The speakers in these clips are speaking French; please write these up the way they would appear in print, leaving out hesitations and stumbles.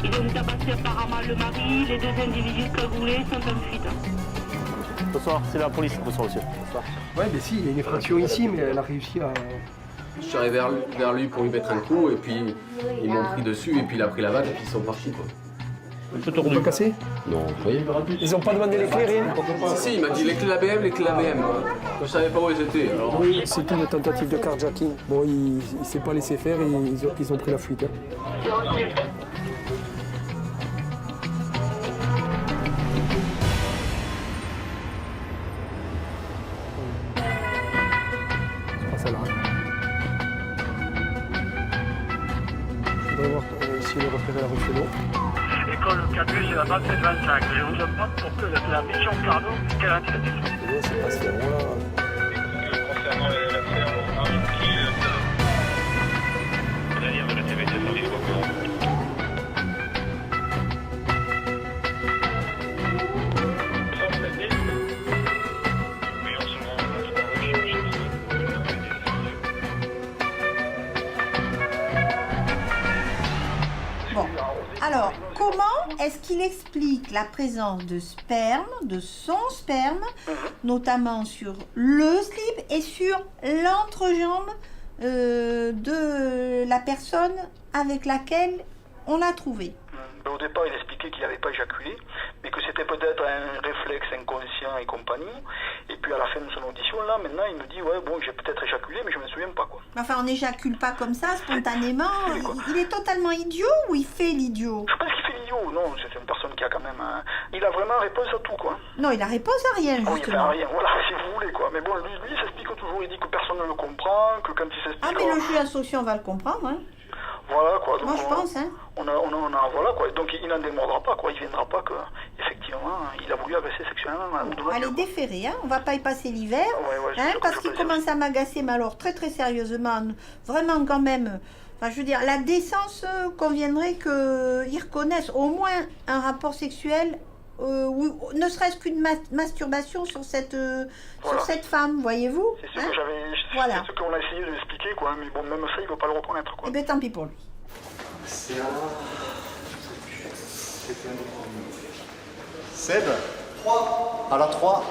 Ils ont tabassé apparemment le mari, les deux individus cagoulés sont en fuite. Bonsoir, c'est la police. Bonsoir monsieur. Bonsoir. Ouais, mais si, il y a une effraction ici, mais elle a réussi à... Je suis arrivé vers lui pour lui mettre un coup, et puis ils m'ont pris dessus, et puis il a pris la balle, et puis ils sont partis, quoi. Un peu tordu. Pas cassé? Non, oui. Ils ont pas demandé les clés, rien? Si, il m'a dit les clés ABM, les clés ABM. Je savais pas où elles étaient, alors... Oui, c'est une tentative de carjacking. Bon, il s'est pas laissé faire et ils ont pris la fuite. C'est pas celle-là. Je voudrais voir si il a repéré la rue Fédot. École campus, c'est la 27-25. Je vous demande pour que la mission Carnot, quelle initiative? C'est pas ce là. Concernant l'affaire, c'est-à-dire de la TV, c'est sorti au courant. Bon, alors, comment est-ce qu'il explique la présence de sperme, de son sperme, notamment sur le slip et sur l'entrejambe de la personne avec laquelle on l'a trouvé? Au départ, il expliquait qu'il n'avait pas éjaculé, mais que c'était peut-être un réflexe inconscient et compagnie. Et puis à la fin de son audition, là, maintenant, il me dit, ouais, bon, j'ai peut-être éjaculé, mais je me souviens pas, quoi. Enfin, on n'éjacule pas comme ça, spontanément. Oui, quoi. Il est totalement idiot ou il fait l'idiot? Je pense qu'il fait l'idiot, non, c'est une personne qui a quand même il a vraiment réponse à tout, quoi. Non, il a réponse à rien, Ah oui, justement. enfin, rien, voilà, si vous voulez, quoi. Mais bon, lui il s'explique toujours, il dit que personne ne le comprend, que quand il s'explique... Ah, mais le juge d'instruction va le comprendre, hein. Voilà, quoi. Donc, Moi, je pense, hein. Voilà, quoi. Donc, il n'en démordra pas, quoi. Il viendra pas que, effectivement, il a voulu agresser sexuellement Madame de Elle est Mathieu. déférée, hein. On va pas y passer l'hiver, Ouais, c'est hein, sûr que parce je qu'il peux dire. commence à m'agacer, mais alors très très sérieusement, vraiment quand même. Enfin, je veux dire, la décence conviendrait qu'ils reconnaissent au moins un rapport sexuel, ou ne serait-ce qu'une masturbation sur cette, Voilà. sur cette femme, voyez-vous, C'est ce hein. que j'avais... Voilà. C'est ce qu'on a essayé de lui expliquer, quoi. Mais bon, même ça, il ne veut pas le reconnaître, quoi. Eh bien, tant pis pour lui. C'est un... Seb 3. Alors 3.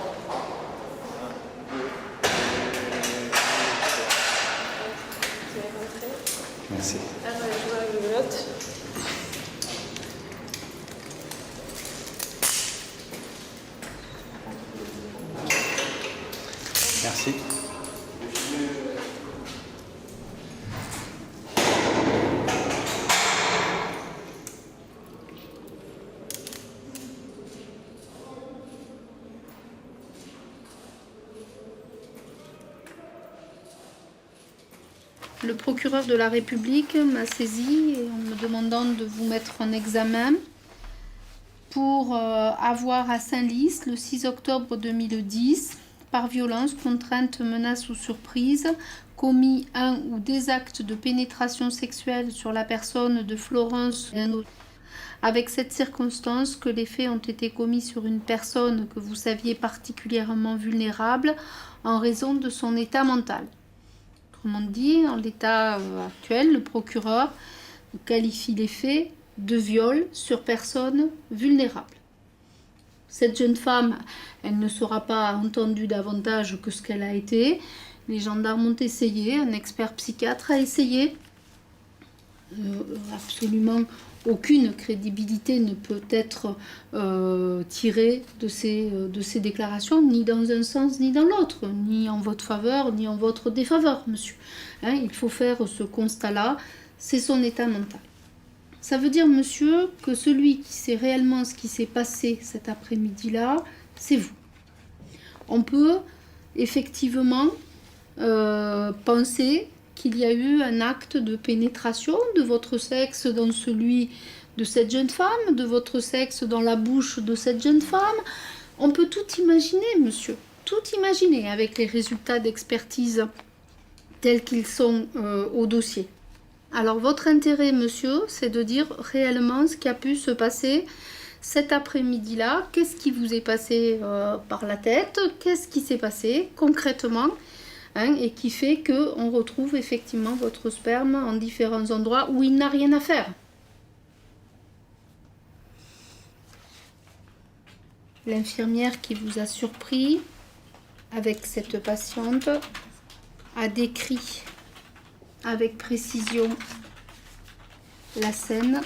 Merci. Merci. Le procureur de la République m'a saisi en me demandant de vous mettre en examen pour avoir à Saint-Lys, le 6 octobre 2010, par violence, contrainte, menace ou surprise, commis un ou des actes de pénétration sexuelle sur la personne de Florence, avec cette circonstance que les faits ont été commis sur une personne que vous saviez particulièrement vulnérable en raison de son état mental. Autrement dit, en l'état actuel, le procureur qualifie les faits de viol sur personne vulnérable. Cette jeune femme, elle ne sera pas entendue davantage que ce qu'elle a été. Les gendarmes ont essayé, un expert psychiatre a essayé. Absolument aucune crédibilité ne peut être tirée de ces déclarations, ni dans un sens ni dans l'autre, ni en votre faveur, ni en votre défaveur, monsieur. Hein, il faut faire ce constat-là, c'est son état mental. Ça veut dire, monsieur, que celui qui sait réellement ce qui s'est passé cet après-midi-là, c'est vous. On peut effectivement penser qu'il y a eu un acte de pénétration de votre sexe dans celui de cette jeune femme, de votre sexe dans la bouche de cette jeune femme. On peut tout imaginer, monsieur, tout imaginer avec les résultats d'expertise tels qu'ils sont au dossier. Alors votre intérêt, monsieur, c'est de dire réellement ce qui a pu se passer cet après-midi-là. Qu'est-ce qui vous est passé par la tête? Qu'est-ce qui s'est passé concrètement, hein, et qui fait qu'on retrouve effectivement votre sperme en différents endroits où il n'a rien à faire. L'infirmière qui vous a surpris avec cette patiente a décrit avec précision la scène.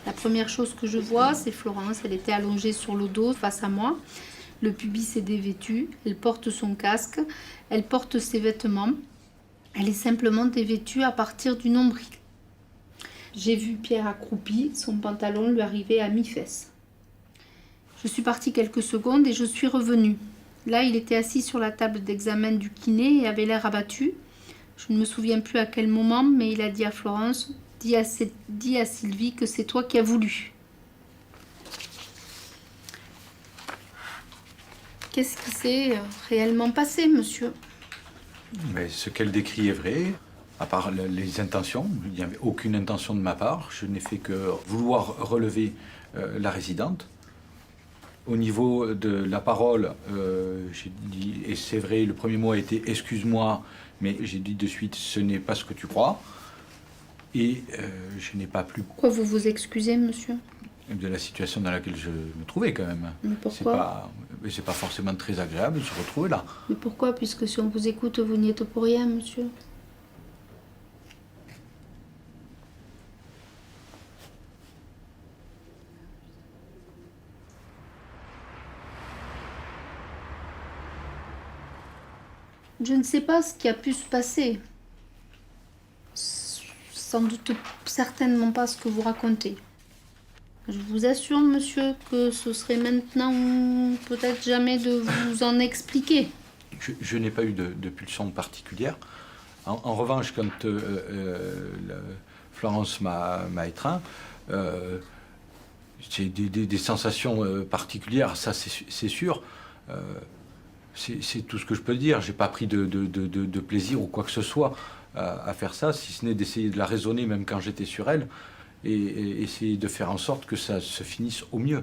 La première chose que je vois, c'est Florence. Elle était allongée sur le dos face à moi. Le pubis est dévêtu. Elle porte son casque. Elle porte ses vêtements. Elle est simplement dévêtue à partir du nombril. J'ai vu Pierre accroupi. Son pantalon lui arrivait à mi-fesse. Je suis partie quelques secondes et je suis revenue. Là, il était assis sur la table d'examen du kiné et avait l'air abattu. Je ne me souviens plus à quel moment, mais il a dit à Florence, dis à Sylvie que c'est toi qui as voulu. Qu'est-ce qui s'est réellement passé, monsieur? Mais ce qu'elle décrit est vrai, à part les intentions. Il n'y avait aucune intention de ma part. Je n'ai fait que vouloir relever la résidente. Au niveau de la parole, j'ai dit, et c'est vrai, le premier mot a été « excuse-moi », mais j'ai dit de suite « ce n'est pas ce que tu crois ». Et je n'ai pas plus... Pourquoi vous vous excusez, monsieur? De la situation dans laquelle je me trouvais, quand même. Mais pourquoi? C'est pas forcément très agréable de se retrouver là. Mais pourquoi? Puisque si on vous écoute, vous n'y êtes pour rien, monsieur. Je ne sais pas ce qui a pu se passer. Sans doute certainement pas ce que vous racontez. Je vous assure, monsieur, que ce serait maintenant peut-être jamais de vous en expliquer. Je n'ai pas eu de pulsion particulière. En revanche, quand Florence m'a étreint, j'ai des sensations particulières, ça c'est sûr. C'est tout ce que je peux dire. J'ai pas pris de plaisir ou quoi que ce soit à faire ça, si ce n'est d'essayer de la raisonner même quand j'étais sur elle et essayer de faire en sorte que ça se finisse au mieux.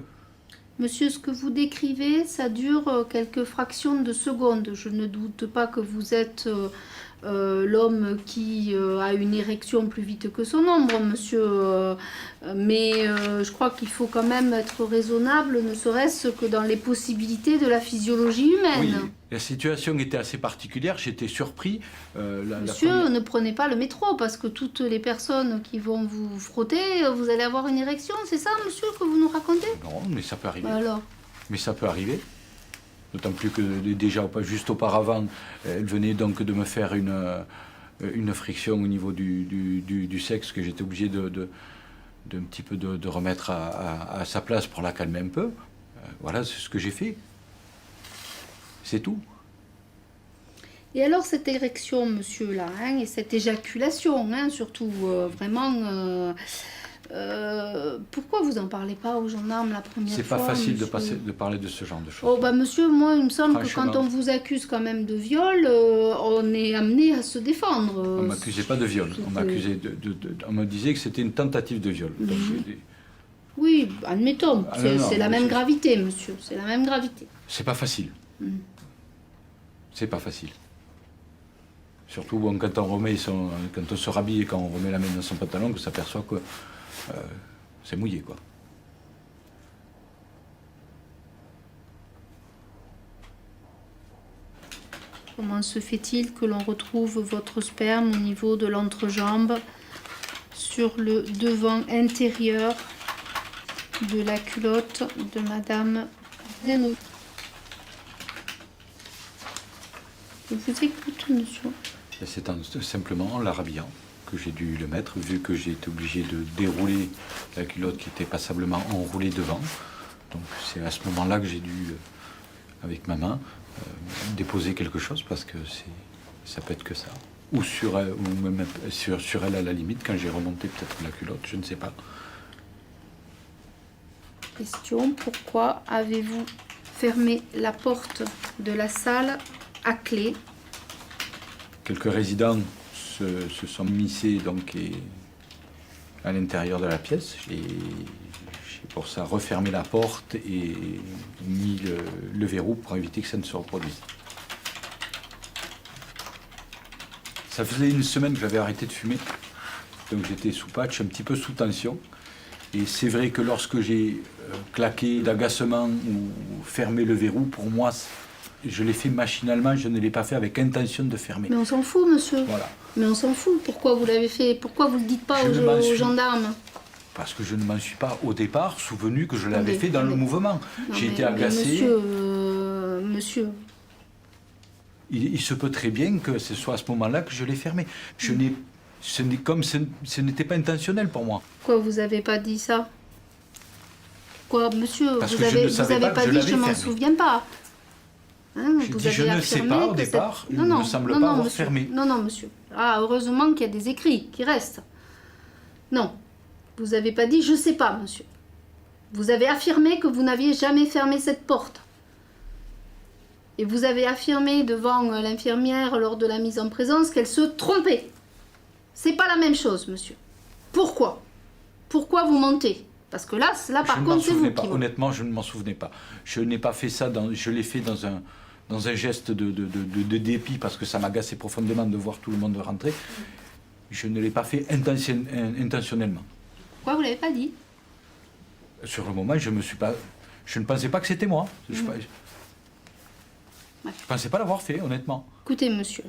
Monsieur, ce que vous décrivez, ça dure quelques fractions de secondes. Je ne doute pas que vous êtes l'homme qui a une érection plus vite que son ombre, monsieur. Mais je crois qu'il faut quand même être raisonnable, ne serait-ce que dans les possibilités de la physiologie humaine. Oui, la situation était assez particulière, j'étais surpris. Monsieur, ne prenez pas le métro, parce que toutes les personnes qui vont vous frotter, vous allez avoir une érection, c'est ça, monsieur, que vous nous racontez? Non, mais ça peut arriver. Alors? Mais ça peut arriver. D'autant plus que déjà, juste auparavant, elle venait donc de me faire une friction au niveau du sexe que j'étais obligé de un petit peu de remettre à sa place pour la calmer un peu. Voilà, c'est ce que j'ai fait. C'est tout. Et alors cette érection, monsieur, là, hein, et cette éjaculation, hein, surtout, vraiment... pourquoi vous en parlez pas aux gendarmes la première fois? C'est pas facile de parler de ce genre de choses. Oh bah monsieur, moi il me semble que quand on vous accuse quand même de viol, on est amené à se défendre. On m'accusait pas de viol, on m'accusait on me disait que c'était une tentative de viol. Donc, oui, admettons, c'est la même c'est... gravité, monsieur, c'est la même gravité. C'est pas facile. C'est pas facile. Surtout bon, quand on se rhabille et quand on remet la main dans son pantalon, qu'on s'aperçoit que c'est mouillé, quoi. Comment se fait-il que l'on retrouve votre sperme au niveau de l'entrejambe sur le devant intérieur de la culotte de Madame Zeno? Je vous écoute, monsieur. C'est simplement en la rhabillant que j'ai dû le mettre, vu que j'ai été obligé de dérouler la culotte qui était passablement enroulée devant. Donc c'est à ce moment-là que j'ai dû, avec ma main, déposer quelque chose, parce que ça peut être que ça. Ou sur elle, ou même sur elle à la limite, quand j'ai remonté peut-être la culotte, je ne sais pas. Question, pourquoi avez-vous fermé la porte de la salle à clé? Quelques résidents se sont missés donc à l'intérieur de la pièce. J'ai pour ça refermé la porte et mis le verrou pour éviter que ça ne se reproduise. Ça faisait une semaine que j'avais arrêté de fumer, donc j'étais sous patch, un petit peu sous tension. Et c'est vrai que lorsque j'ai claqué d'agacement ou fermé le verrou, pour moi, je l'ai fait machinalement, je ne l'ai pas fait avec intention de fermer. Mais on s'en fout, monsieur. Voilà. Mais on s'en fout. Pourquoi vous l'avez fait? Pourquoi vous ne le dites pas aux gendarmes? Parce que je ne m'en suis pas, au départ, souvenu que je l'avais fait dans le mouvement. J'ai été agacé. Monsieur... Il se peut très bien que ce soit à ce moment-là que je l'ai fermé. Ce n'était pas intentionnel pour moi. Pourquoi vous n'avez pas dit ça? Quoi, monsieur? Parce vous que je avez, ne savais pas que je dit l'avais je m'en fermé. souviens pas. Hein, J'ai dit je ne sais pas au départ, il ne me semble pas avoir monsieur. fermé. Non, non, monsieur. Ah, heureusement qu'il y a des écrits qui restent. Non, vous n'avez pas dit je sais pas, monsieur. Vous avez affirmé que vous n'aviez jamais fermé cette porte. Et vous avez affirmé devant l'infirmière lors de la mise en présence qu'elle se trompait. C'est pas la même chose, monsieur. Pourquoi? Pourquoi vous mentez? Parce que là par contre, c'est vous qui... Honnêtement, je ne m'en souvenais pas. Je n'ai pas fait ça, je l'ai fait dans un geste de dépit parce que ça m'agaçait profondément de voir tout le monde rentrer. Je ne l'ai pas fait intentionnellement. Pourquoi vous l'avez pas dit? Sur le moment, je ne pensais pas que c'était moi. Je ne pensais pas l'avoir fait, honnêtement. Écoutez, monsieur,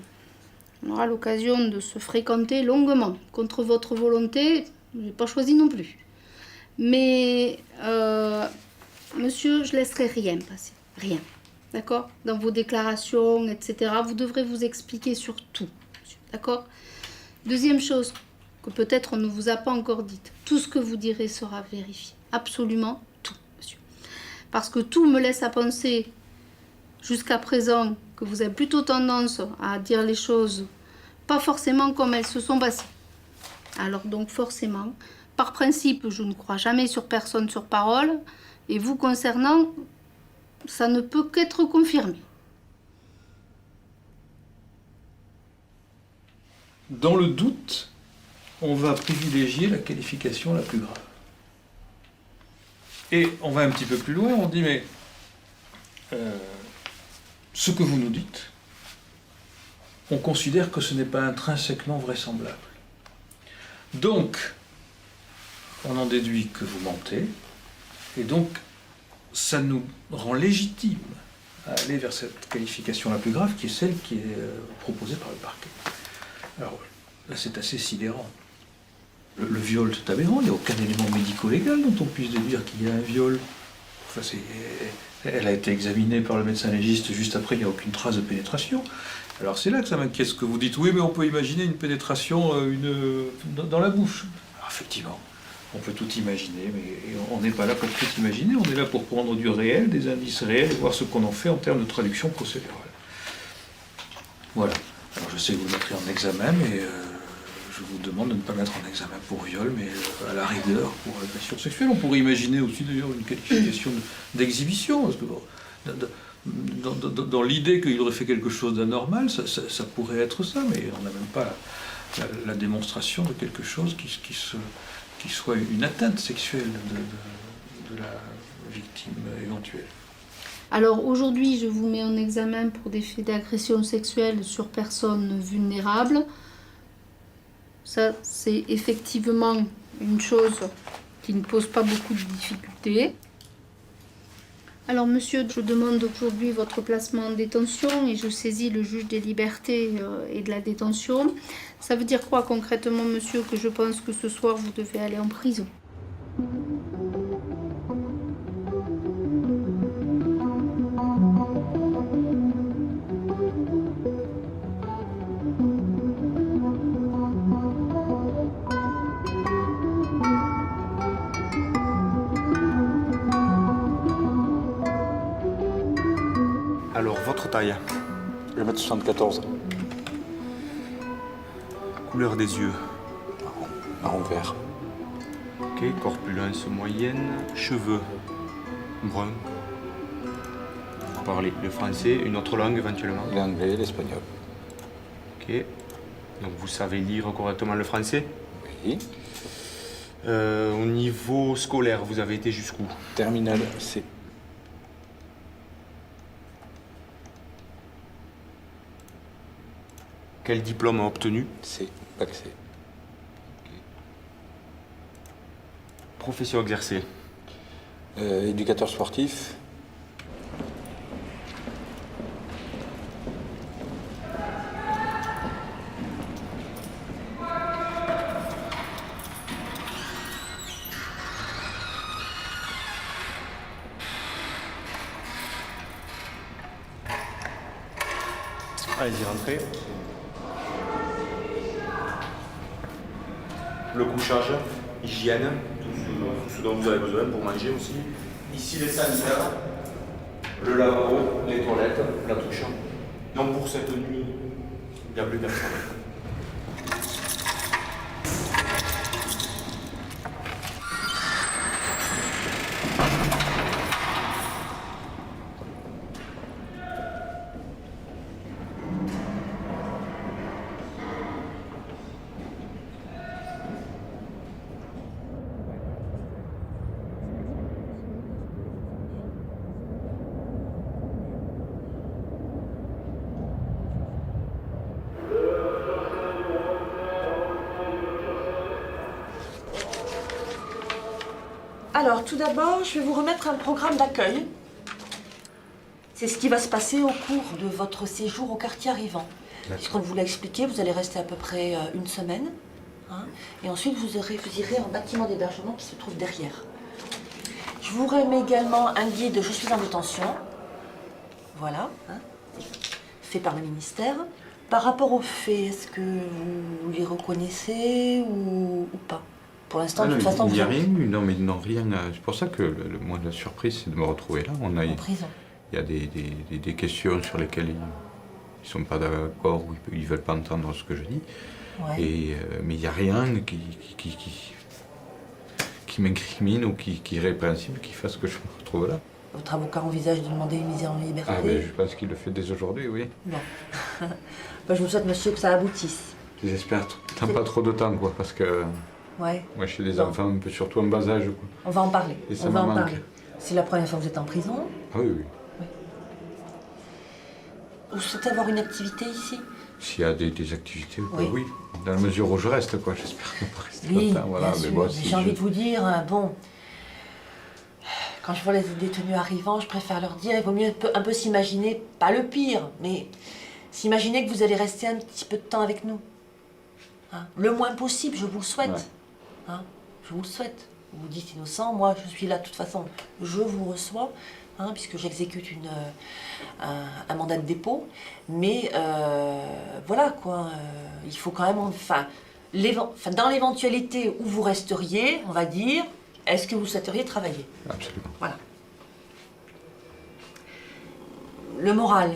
on aura l'occasion de se fréquenter longuement. Contre votre volonté, je n'ai pas choisi non plus. Mais, monsieur, je laisserai rien passer. Rien. D'accord? Dans vos déclarations, etc. Vous devrez vous expliquer sur tout, monsieur. D'accord? Deuxième chose, que peut-être on ne vous a pas encore dite. Tout ce que vous direz sera vérifié. Absolument tout, monsieur. Parce que tout me laisse à penser, jusqu'à présent, que vous avez plutôt tendance à dire les choses pas forcément comme elles se sont passées. Alors donc forcément, par principe, je ne crois jamais sur personne sur parole, et vous concernant, ça ne peut qu'être confirmé. Dans le doute, on va privilégier la qualification la plus grave. Et on va un petit peu plus loin, on dit, mais ce que vous nous dites, on considère que ce n'est pas intrinsèquement vraisemblable. Donc, on en déduit que vous mentez, et donc, ça nous rend légitime à aller vers cette qualification la plus grave, qui est celle qui est proposée par le parquet. Alors, là, c'est assez sidérant. Le viol, c'est aberrant, il n'y a aucun élément médico-légal dont on puisse déduire qu'il y a un viol. Enfin, elle a été examinée par le médecin légiste juste après, il n'y a aucune trace de pénétration. Alors c'est là que ça m'inquiète ce que vous dites. Oui, mais on peut imaginer une pénétration dans la bouche. Alors, effectivement, on peut tout imaginer, mais on n'est pas là pour tout imaginer, on est là pour prendre du réel, des indices réels, et voir ce qu'on en fait en termes de traduction procédurale. Voilà. Alors je sais que vous le mettrez en examen, mais je vous demande de ne pas mettre en examen pour viol, mais à la rigueur pour agression sexuelle. On pourrait imaginer aussi d'ailleurs une qualification d'exhibition, parce que dans l'idée qu'il aurait fait quelque chose d'anormal, ça pourrait être ça, mais on n'a même pas la démonstration de quelque chose qui soit une atteinte sexuelle de la victime éventuelle. Alors aujourd'hui, je vous mets en examen pour des faits d'agression sexuelle sur personnes vulnérables. Ça, c'est effectivement une chose qui ne pose pas beaucoup de difficultés. Alors monsieur, je demande aujourd'hui votre placement en détention et je saisis le juge des libertés et de la détention. Ça veut dire quoi concrètement, monsieur, que je pense que ce soir vous devez aller en prison? Alors, votre taille? 1m74. Couleur des yeux? Marron vert. Ok, corpulence moyenne. Cheveux? Brun. Vous parlez le français, une autre langue éventuellement? L'anglais, l'espagnol. Ok. Donc vous savez lire correctement le français? Oui. Au niveau scolaire, vous avez été jusqu'où? Terminal C. Quel diplôme a obtenu? C. Bac C. Profession exercée. Éducateur sportif. Allez-y, rentrez. Le couchage, hygiène, tout ce dont vous avez besoin pour manger aussi. Ici les sanitaires, le lavabo, les toilettes, la douche. Donc pour cette nuit, il n'y a plus personne. Alors, tout d'abord, je vais vous remettre un programme d'accueil. C'est ce qui va se passer au cours de votre séjour au quartier arrivant. Puisqu'on vous l'a expliqué, vous allez rester à peu près une semaine. Hein, et ensuite, vous irez en bâtiment d'hébergement qui se trouve derrière. Je vous remets également un guide « Je suis en détention ». Voilà, hein, fait par le ministère. Par rapport aux faits, est-ce que vous les reconnaissez ou pas? Pour l'instant, de toute façon, il n'y a rien eu, non, mais non, rien. C'est pour ça que moi, la surprise, c'est de me retrouver là. On a, en prison. Il y a des questions sur lesquelles ils ne sont pas d'accord ou ils ne veulent pas entendre ce que je dis. Ouais. Mais il n'y a rien qui m'incrimine ou qui est répréhensible, qui fasse que je me retrouve là. Votre avocat envisage de demander une mise en liberté? Ah, ben, je pense qu'il le fait dès aujourd'hui, oui. Bon. Ben, je vous souhaite, monsieur, que ça aboutisse. J'espère dans pas trop de temps, quoi, parce que... Ouais. Moi, j'ai des enfants un peu, surtout en bas âge. Quoi. On va en parler. Et ça me manque. C'est la première fois que vous êtes en prison? Ah oui, oui. Vous souhaitez avoir une activité ici? S'il y a des activités, oui. Oui. Dans la mesure où je reste, quoi. J'espère ne pas rester longtemps. Voilà. Bien sûr. Bon, j'ai envie de vous dire, bon... Quand je vois les détenus arrivants, je préfère leur dire, il vaut mieux un peu s'imaginer, pas le pire, mais s'imaginer que vous allez rester un petit peu de temps avec nous. Hein? Le moins possible, je vous le souhaite. Ouais. Hein? Je vous le souhaite. Vous vous dites innocent, moi je suis là de toute façon, je vous reçois, hein, puisque j'exécute un mandat de dépôt. Mais voilà quoi, il faut quand même, dans l'éventualité où vous resteriez, on va dire, est-ce que vous souhaiteriez travailler? Absolument. Voilà. Le moral,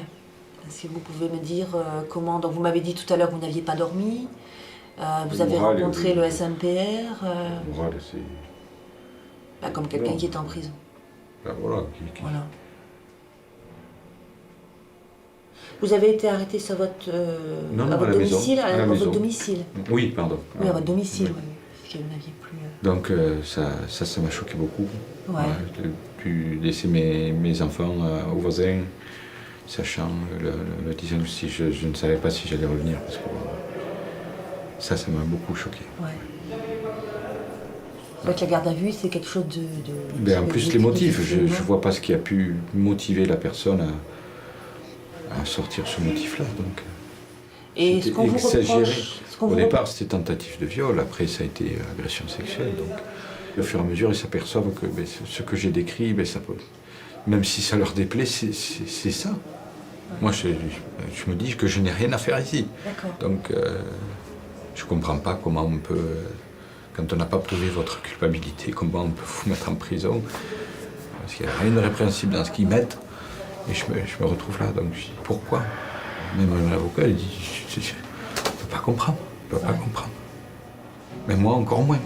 est-ce que vous pouvez me dire comment, donc vous m'avez dit tout à l'heure que vous n'aviez pas dormi. Vous avez rencontré le SMPR. Le moral, c'est... Bah, comme quelqu'un qui est en prison. Bah, voilà. Voilà. Vous avez été arrêté sur votre, non, à votre domicile, à votre domicile. Oui, pardon. Oui, à votre domicile, oui. Parce que vous n'aviez plus... Donc ça m'a choqué beaucoup. Ouais. De plus laisser mes enfants aux voisins, sachant le disant si je ne savais pas si j'allais revenir, parce que ça m'a beaucoup choqué. Ouais. Donc la garde à vue, c'est quelque chose de... Ben, en plus, les motifs, je ne vois pas ce qui a pu motiver la personne à sortir ce motif-là. Donc, et ce qu'on vous reproche... Au départ, c'était tentative de viol, après ça a été agression sexuelle. Donc, au fur et à mesure, ils s'aperçoivent que ce que j'ai décrit, ça peut... même si ça leur déplaît, c'est ça. Ouais. Moi, je me dis que je n'ai rien à faire ici. Donc, je ne comprends pas comment on peut... Quand on n'a pas prouvé votre culpabilité, comment on peut vous mettre en prison? Parce qu'il n'y a rien de répréhensible dans ce qu'ils mettent. Et je me retrouve là, donc je dis pourquoi? Même un avocat, il dit, je ne peux pas comprendre. Je ne peux pas comprendre. Mais moi, encore moins.